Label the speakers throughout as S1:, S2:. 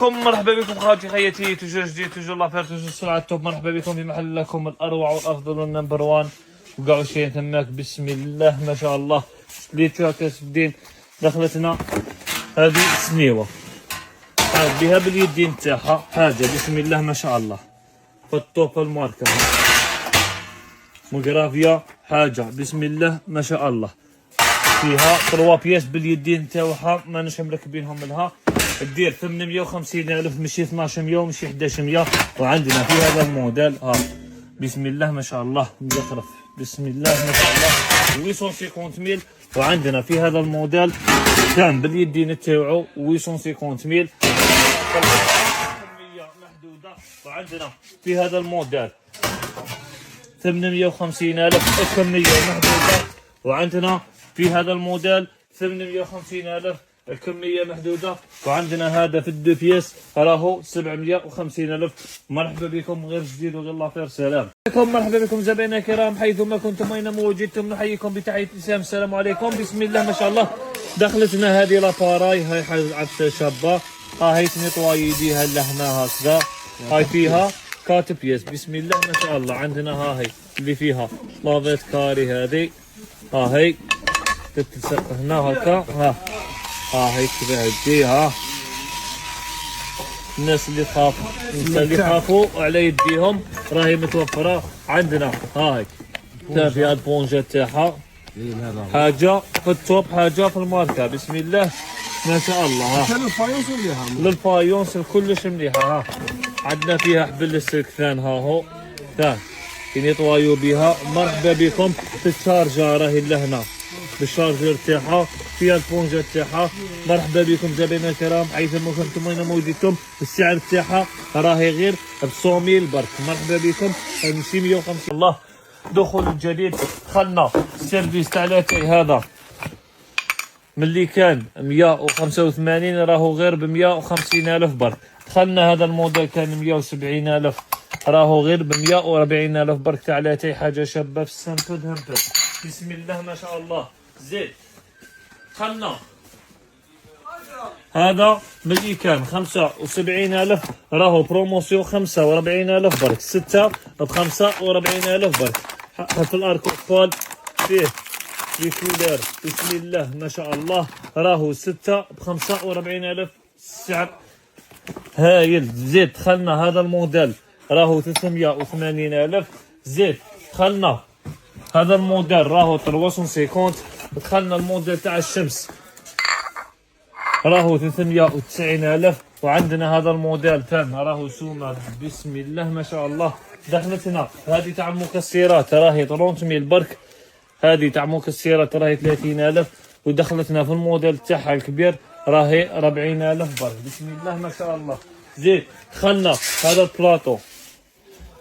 S1: مرحبا بكم خالتي خيتي، توجور جديد توجور لافير توجور سرعة توب. مرحبا بكم في محل لكم الأروع والأفضل والنمبر وان. وقعوا شيء تماك بسم الله ما شاء الله. ليتوها كاس الدين دخلتنا هذه سنيوة بها باليدين تاعها حاجة بسم الله ما شاء الله. الطوب الماركة مقرافيا حاجة بسم الله ما شاء الله. فيها 3 بياس باليدين تاعها ماناش مركبينهم لها. دير 850,000 ماشي 1200 وماشي 1100. وعندنا في هذا الموديل بسم الله ما شاء الله مزخرف بسم الله ما شاء الله 850,000. وعندنا في هذا الموديل كان باليدين تاعو 850,000 محدودة. وعندنا في هذا الموديل 850,000 كمية محدودة. وعندنا في هذا الموديل 850,000 الكمية محدودة. وعندنا هذا في الدو بياس راهو 750,000. مرحبا بكم غير جديد وغير لافير. سلام عليكم. مرحبا بكم زبائن الكرام حيثما كنتم اينما وجدتم نحييكم بتحية الاسلام. السلام عليكم. بسم الله ما شاء الله. دخلتنا هذه لاباراي هاي عبد شابة هاي تنطوي يديها لهنا هكذا. هاي فيها 4 بياس بسم الله ما شاء الله. عندنا هاي اللي فيها لافيت كاري هذه هاي هنا هكا هاي كذا هدي الناس اللي خافوا على يديهم راهي متوفرة عندنا. هاي فيها البونجات تاعها حاجة في التوب حاجة في الماركة بسم الله ما شاء الله.
S2: للفايونس مليحة
S1: للفايونس كلش مليحة. عندنا فيها حبل السلكثان هاهو ثان يطوايو بها. مرحبا بكم في الشارجة راهي لهنا بالشارجر تاعها فيها البونجات تاعها. مرحبا بكم زبائن الكرام حيثما كنتم اينما وجدتم. السعر تاعها راهي غير ب 100,000 برك. مرحبا بكم ماشي 150. الله دخول الجديد. دخلنا السيرفيس تاع لاتاي هذا ملي كان 185 راهو غير ب 150,000 برك. دخلنا هذا الموديل كان 170,000 راهو غير ب 140,000 برك تاع لاتاي. حاجه شابه في السامبل همبل بسم الله ما شاء الله. زيد دخلنا هذا ملي كان 75,000 راهو بروموسيون 45,000 برك. 6 ب 45,000 برك. في الاركوفال فيه كولير بسم الله ما شاء الله. راهو 6 ب 45,000 السعر هايل. زيد دخلنا هذا الموديل راهو 380,000. زيد دخلنا هذا الموديل راهو 350. دخلنا الموديل تاع الشمس راهو 390,000. وعندنا هذا الموديل ثاني راهو سومر بسم الله ما شاء الله. دخلتنا هذه تاع مكسرات راهي 30,000 برك. هذه تاع مكسرات راهي 30,000. ودخلتنا في الموديل تاعها الكبير راهي 40,000 برك بسم الله ما شاء الله. زيد دخلنا هذا البلاطو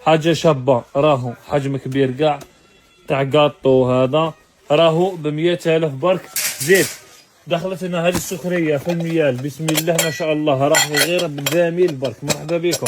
S1: حاجة شابة راهو حجم كبير كاع تاع قاطو هذا راهو ب 100,000 برك. زيد دخلتنا هذه السخرية في الميال بسم الله ما شاء الله راهي غير ب 100,000 برك. مرحبا بكم.